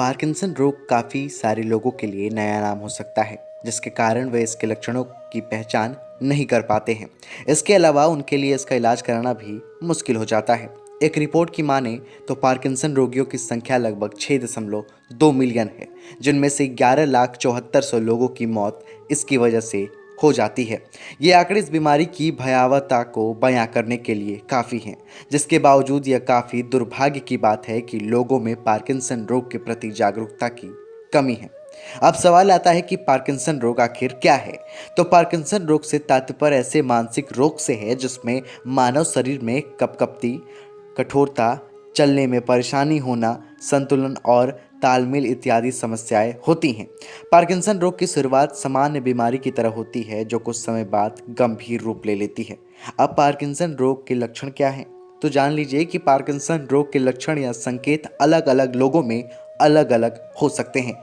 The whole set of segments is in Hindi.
पार्किंसन रोग काफ़ी सारे लोगों के लिए नया नाम हो सकता है, जिसके कारण वे इसके लक्षणों की पहचान नहीं कर पाते हैं। इसके अलावा उनके लिए इसका इलाज कराना भी मुश्किल हो जाता है। एक रिपोर्ट की माने तो पार्किंसन रोगियों की संख्या लगभग 6.2 मिलियन है, जिनमें से 11,74,100 लोगों की मौत इसकी वजह से हो जाती है। ये आंकड़े इस बीमारी की भयावहता को बयां करने के लिए काफ़ी हैं। जिसके बावजूद यह काफ़ी दुर्भाग्य की बात है कि लोगों में पार्किंसन रोग के प्रति जागरूकता की कमी है। अब सवाल आता है कि पार्किंसन रोग आखिर क्या है। तो पार्किंसन रोग से तात्पर्य ऐसे मानसिक रोग से है जिसमें मानव शरीर में कपकपती, कठोरता, चलने में परेशानी होना, संतुलन और तालमेल इत्यादि समस्याएं होती हैं। पार्किंसन रोग की शुरुआत सामान्य बीमारी की तरह होती है, जो कुछ समय बाद गंभीर रूप ले लेती है। अब पार्किंसन रोग के लक्षण क्या हैं? तो जान लीजिए कि पार्किंसन रोग के लक्षण या संकेत अलग अलग लोगों में अलग अलग हो सकते हैं।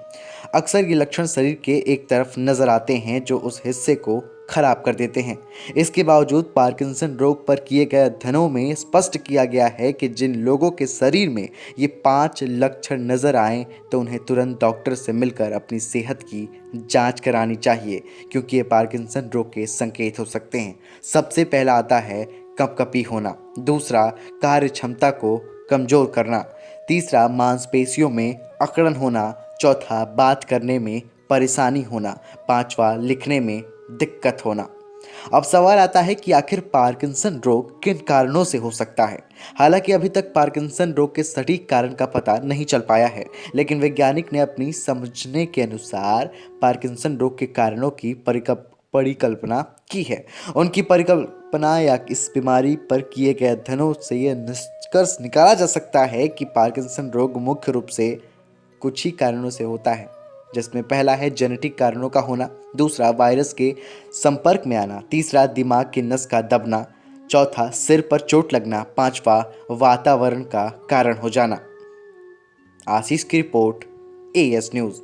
अक्सर ये लक्षण शरीर के एक तरफ नजर आते हैं, जो उस हिस्से को खराब कर देते हैं। इसके बावजूद पार्किंसन रोग पर किए गए अध्ययनों में स्पष्ट किया गया है कि जिन लोगों के शरीर में ये 5 लक्षण नजर आए तो उन्हें तुरंत डॉक्टर से मिलकर अपनी सेहत की जांच करानी चाहिए, क्योंकि ये पार्किंसन रोग के संकेत हो सकते हैं। सबसे पहला आता है कँपकँपी होना, दूसरा कार्य क्षमता को कमजोर करना, तीसरा मांसपेशियों में अकड़न होना, चौथा बात करने में परेशानी होना, पांचवा लिखने में दिक्कत होना। अब सवाल आता है कि आखिर पार्किंसन रोग किन कारणों से हो सकता है। हालांकि अभी तक पार्किंसन रोग के सटीक कारण का पता नहीं चल पाया है, लेकिन वैज्ञानिक ने अपनी समझने के अनुसार पार्किंसन रोग के कारणों की परिकल्पना की है। उनकी परिकल्पना या इस बीमारी पर किए गए अध्ययनों से यह निष्कर्ष निकाला जा सकता है कि पार्किंसन रोग मुख्य रूप से कुछ ही कारणों से होता है, जिसमें पहला है जेनेटिक कारणों का होना, दूसरा वायरस के संपर्क में आना, तीसरा दिमाग की नस का दबना, चौथा सिर पर चोट लगना, पांचवा वातावरण का कारण हो जाना। आशीष की रिपोर्ट, एएस न्यूज़।